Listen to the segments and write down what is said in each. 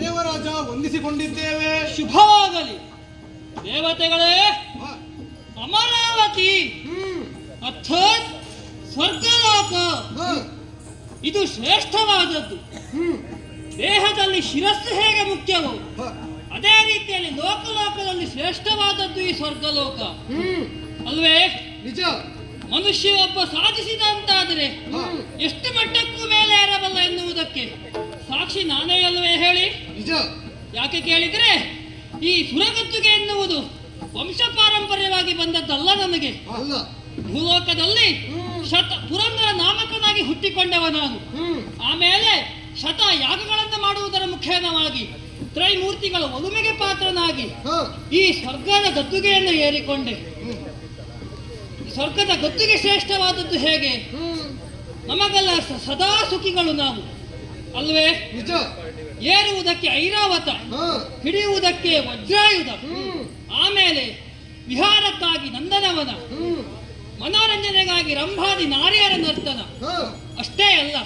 ದೇವರಾಜ ವಂದಿಸಿಕೊಂಡಿದ್ದೇವೆ. ಶುಭವಾಗಲಿ. ದೇವತೆಗಳೇ, ಅಮರಾವತಿ ಅರ್ಥಾತ್ ಸ್ವರ್ಗಲೋಕ ಇದು ಶ್ರೇಷ್ಠವಾದದ್ದು. ದೇಹದಲ್ಲಿ ಶಿರಸ್ಸು ಹೇಗೆ ಮುಖ್ಯವೋ ಅದೇ ರೀತಿಯಲ್ಲಿ ಲೋಕಲೋಕದಲ್ಲಿ ಶ್ರೇಷ್ಠವಾದದ್ದು ಈ ಸ್ವರ್ಗಲೋಕ ಅಲ್ವೇ? ನಿಜ. ಮನುಷ್ಯ ಒಬ್ಬ ಸಾಧಿಸಿದಂತಾದರೆ ಎಷ್ಟು ಮಟ್ಟಕ್ಕೂ ಮೇಲೆ ಏರಬಲ್ಲ ಎನ್ನುವುದಕ್ಕೆ ಸಾಕ್ಷಿ ನಾನೇ ಅಲ್ವೇ ಹೇಳಿ? ನಿಜ. ಯಾಕೆ ಕೇಳಿದ್ರೆ ಈ ಸುರಗತ್ತುಗೆ ಎನ್ನುವುದು ವಂಶ ಪಾರಂಪರ್ಯವಾಗಿ ಬಂದದ್ದಲ್ಲ. ನನಗೆ ಅಲ್ಲ. ಭೂಲೋಕದಲ್ಲಿ ಪುರಂದರ ನಾಮಕನಾಗಿ ಹುಟ್ಟಿಕೊಂಡವ ನಾನು. ಆಮೇಲೆ ಶತ ಯಾಗಗಳನ್ನು ಮಾಡುವುದರ ಮುಖೇನವಾಗಿ ತ್ರೈಮೂರ್ತಿಗಳ ಒಲುಮೆಗೆ ಪಾತ್ರನಾಗಿ ಈ ಸ್ವರ್ಗದ ಗದ್ದುಗೆಯನ್ನು ಏರಿಕೊಂಡೆ. ಸ್ವರ್ಗದ ಗದ್ದುಗೆ ಶ್ರೇಷ್ಠವಾದದ್ದು ಹೇಗೆ? ನಮಗೆಲ್ಲ ಸದಾ ಸುಖಿಗಳು ನಾವು ಅಲ್ವೇ? ನಿಜ. ಏರುವುದಕ್ಕೆ ಐರಾವತ, ಹಿಡಿಯುವುದಕ್ಕೆ ವಜ್ರಾಯುಧ, ಆಮೇಲೆ ವಿಹಾರಕ್ಕಾಗಿ ನಂದನವನ, ಮನೋರಂಜನೆಗಾಗಿ ರಂಭಾದಿ ನಾರಿಯರ ನರ್ತನ. ಅಷ್ಟೇ ಅಲ್ಲ,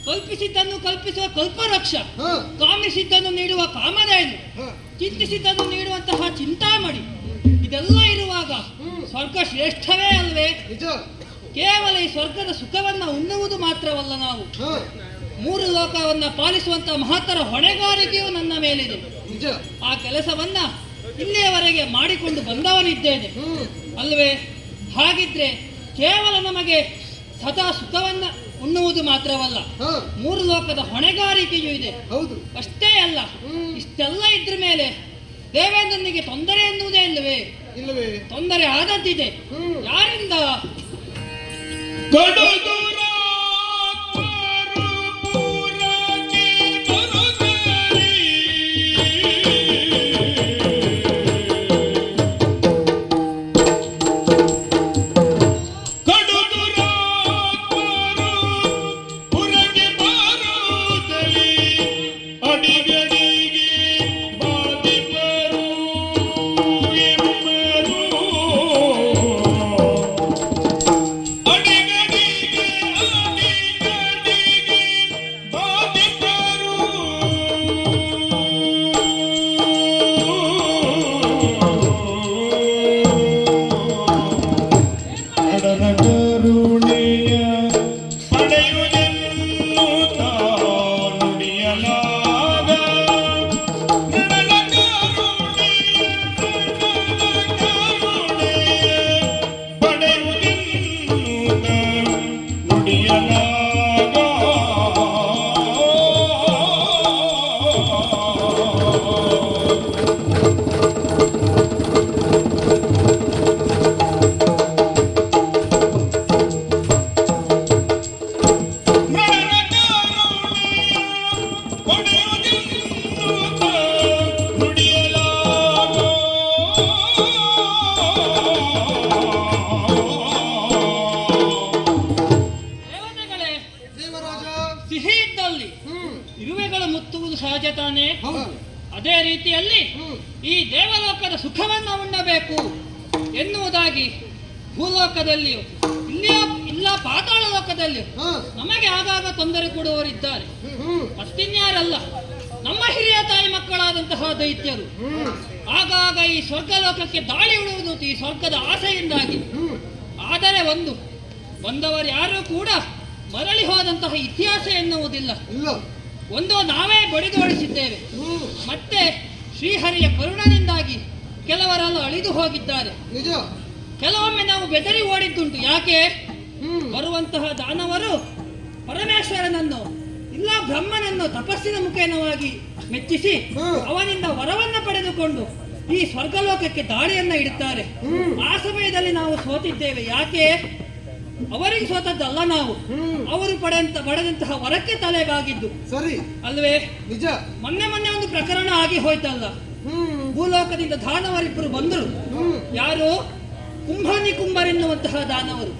ಕಲ್ಪಿಸಿದ್ದನ್ನು ಕಲ್ಪಿಸುವ ಕಲ್ಪವೃಕ್ಷ, ಕಾಮಿಸಿದ್ದನ್ನು ನೀಡುವ ಕಾಮಧೇನು, ಚಿಂತಿಸಿದ್ದನ್ನು ನೀಡುವಂತಹ ಚಿಂತಾಮಣಿ, ಇದೆಲ್ಲ ಇರುವಾಗ ಸ್ವರ್ಗ ಶ್ರೇಷ್ಠವೇ ಅಲ್ವೇ? ಕೇವಲ ಈ ಸ್ವರ್ಗದ ಸುಖವನ್ನ ಉಣ್ಣುವುದು ಮಾತ್ರವಲ್ಲ, ನಾವು ಮೂರು ಲೋಕವನ್ನ ಪಾಲಿಸುವಂತಹ ಮಹತ್ತರ ಹೊಣೆಗಾರಿಕೆಯೂ ನನ್ನ ಮೇಲಿದೆ. ಆ ಕೆಲಸವನ್ನ ಇಲ್ಲಿಯವರೆಗೆ ಮಾಡಿಕೊಂಡು ಬಂದವನಿದ್ದೇನೆ ಅಲ್ವೇ? ಹಾಗಿದ್ರೆ ಕೇವಲ ನಮಗೆ ಸದಾ ಸುಖವನ್ನ ಉಣ್ಣುವುದು ಮಾತ್ರವಲ್ಲ, ಮೂರು ಲೋಕದ ಹೊಣೆಗಾರಿಕೆಯೂ ಇದೆ. ಹೌದು. ಅಷ್ಟೇ ಅಲ್ಲ, ಇಷ್ಟೆಲ್ಲ ಇದ್ರ ಮೇಲೆ ದೇವೇಂದ್ರನಿಗೆ ತೊಂದರೆ ಎನ್ನುವುದೇ ಇಲ್ಲವೇ? ಇಲ್ಲವೇ? ತೊಂದರೆ ಆದದ್ದಿದೆ. ಯಾರಿಂದ? ಇರುವೆಗಳು ಮುತ್ತುವುದು ಸಹಜ ತಾನೇ? ಅದೇ ರೀತಿಯಲ್ಲಿ ಈ ದೇವಲೋಕದ ಸುಖವನ್ನು ಉಣ್ಣಬೇಕು ಎನ್ನುವುದಾಗಿ ಭೂಲೋಕದಲ್ಲಿಯೂ ಇಲ್ಲ ಪಾತಾಳ ಲೋಕದಲ್ಲಿಯೂ ನಮಗೆ ಆಗಾಗ ತೊಂದರೆ ಕೊಡುವವರಿದ್ದಾರೆ. ಮತ್ತಿನ್ಯಾರಲ್ಲ, ನಮ್ಮ ಹಿರಿಯ ತಾಯಿ ಮಕ್ಕಳಾದಂತಹ ದೈತ್ಯರು. ಆಗಾಗ ಈ ಸ್ವರ್ಗಲೋಕಕ್ಕೆ ದಾಳಿ ಉಳುವುದು ಈ ಸ್ವರ್ಗದ ಆಸೆಯಿಂದಾಗಿ. ಆದರೆ ಬಂದವರು ಯಾರೂ ಕೂಡ ಮರಳಿ ಹೋದಂತಹ ಇತಿಹಾಸ ಎನ್ನುವುದಿಲ್ಲ. ಒಂದು ನಾವೇ ಬಡಿದೋಡಿಸಿದ್ದೇವೆ. ಮತ್ತೆ ಶ್ರೀಹರಿಯ ಕರುಣನಿಂದಾಗಿ ಕೆಲವರೆಲ್ಲ ಅಳಿದು ಹೋಗಿದ್ದಾರೆ. ಕೆಲವೊಮ್ಮೆ ನಾವು ಬೆದರಿ ಓಡಿದ್ದುಂಟು. ಯಾಕೆ? ಬರುವಂತಹ ದಾನವರು ಪರಮೇಶ್ವರನನ್ನು ಇಲ್ಲ ಬ್ರಹ್ಮನನ್ನು ತಪಸ್ಸಿನ ಮುಖೇನವಾಗಿ ಮೆಚ್ಚಿಸಿ ಅವನಿಂದ ವರವನ್ನ ಪಡೆದುಕೊಂಡು ಈ ಸ್ವರ್ಗಲೋಕಕ್ಕೆ ದಾಳಿಯನ್ನ ಇಡುತ್ತಾರೆ. ಆ ಸಮಯದಲ್ಲಿ ನಾವು ಸೋತಿದ್ದೇವೆ. ಯಾಕೆ? ಅವರಿಗೆ ಸ್ವತದ್ದಲ್ಲ ನಾವು. ಅವರು ಪಡೆದಂತಹ ವರಕ್ಕೆ ತಲೆಬಾಗಿದ್ದು ಸರಿ ಅಲ್ವೇ? ನಿಜ. ಮೊನ್ನೆ ಒಂದು ಪ್ರಕರಣ ಆಗಿ ಹೋಯ್ತಲ್ಲ. ಭೂಲೋಕದಿಂದ ದಾನವರಿಬ್ಬರು ಬಂದರು. ಯಾರು? ಕುಂಭರೆನ್ನುವಂತಹ ದಾನವರು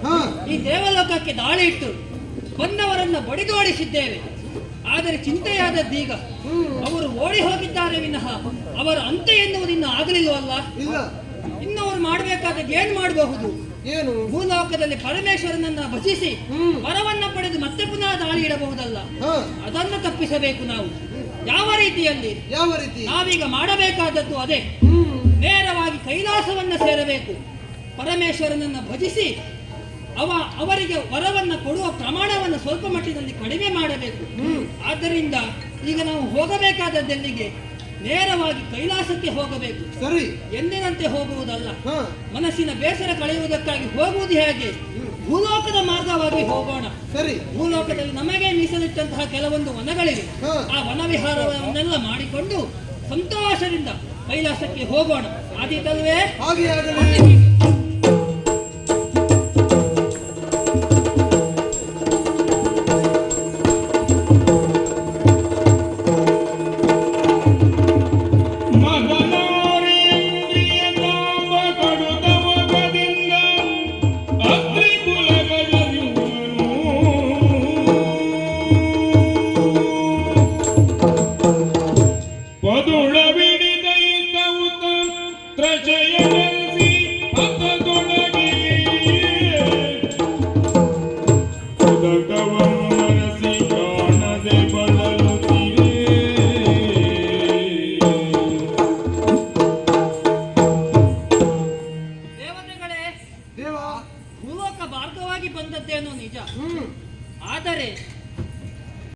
ಈ ದೇವಲೋಕಕ್ಕೆ ದಾಳಿ ಇಟ್ಟು ಬಂದವರನ್ನ ಬಡಿದೋಡಿಸಿದ್ದೇವೆ. ಆದರೆ ಚಿಂತೆಯಾದದ್ದೀಗ ಅವರು ಓಡಿ ಹೋಗಿದ್ದಾರೆ ವಿನಃ ಅವರ ಅಂತ್ಯ ಎನ್ನುವುದು ಇನ್ನು ಆಗಲಿಲ್ಲವಲ್ಲ. ಇನ್ನು ಅವರು ಮಾಡಬೇಕಾದದ್ದು ಏನು ಮಾಡಬಹುದು? ಏನು? ಭೂಲೋಕದಲ್ಲಿ ಪರಮೇಶ್ವರನನ್ನ ಭಜಿಸಿ ವರವನ್ನ ಪಡೆದು ಮತ್ತೆ ಪುನಃ ದಾಳಿ ಇಡಬಹುದಲ್ಲ. ಅದನ್ನು ತಪ್ಪಿಸಬೇಕು ನಾವು. ಯಾವ ರೀತಿಯಲ್ಲಿ? ನಾವೀಗ ಮಾಡಬೇಕಾದದ್ದು ಅದೇ. ನೇರವಾಗಿ ಕೈಲಾಸವನ್ನ ಸೇರಬೇಕು. ಪರಮೇಶ್ವರನನ್ನ ಭಜಿಸಿ ಅವರಿಗೆ ವರವನ್ನ ಕೊಡುವ ಪ್ರಮಾಣವನ್ನು ಸ್ವಲ್ಪ ಮಟ್ಟಿನಲ್ಲಿ ಕಡಿಮೆ ಮಾಡಬೇಕು. ಆದ್ದರಿಂದ ಈಗ ನಾವು ಹೋಗಬೇಕಾದದ್ದೆಲ್ಲಿಗೆ? ನೇರವಾಗಿ ಕೈಲಾಸಕ್ಕೆ ಹೋಗಬೇಕು. ಸರಿ. ಎಂದಿನಂತೆ ಹೋಗುವುದಲ್ಲ. ಮನಸ್ಸಿನ ಬೇಸರ ಕಳೆಯುವುದಕ್ಕಾಗಿ ಹೋಗುವುದು ಹೇಗೆ? ಭೂಲೋಕದ ಮಾರ್ಗವಾಗಿ ಹೋಗೋಣ. ಸರಿ. ಭೂಲೋಕದಲ್ಲಿ ನಮಗೆ ಮೀಸಲಿಟ್ಟಂತಹ ಕೆಲವೊಂದು ವನಗಳಿವೆ. ಆ ವನ ವಿಹಾರವನ್ನೆಲ್ಲ ಮಾಡಿಕೊಂಡು ಸಂತೋಷದಿಂದ ಕೈಲಾಸಕ್ಕೆ ಹೋಗೋಣ. ಆದೀತಲ್ವೇ? ಹಾಗೆ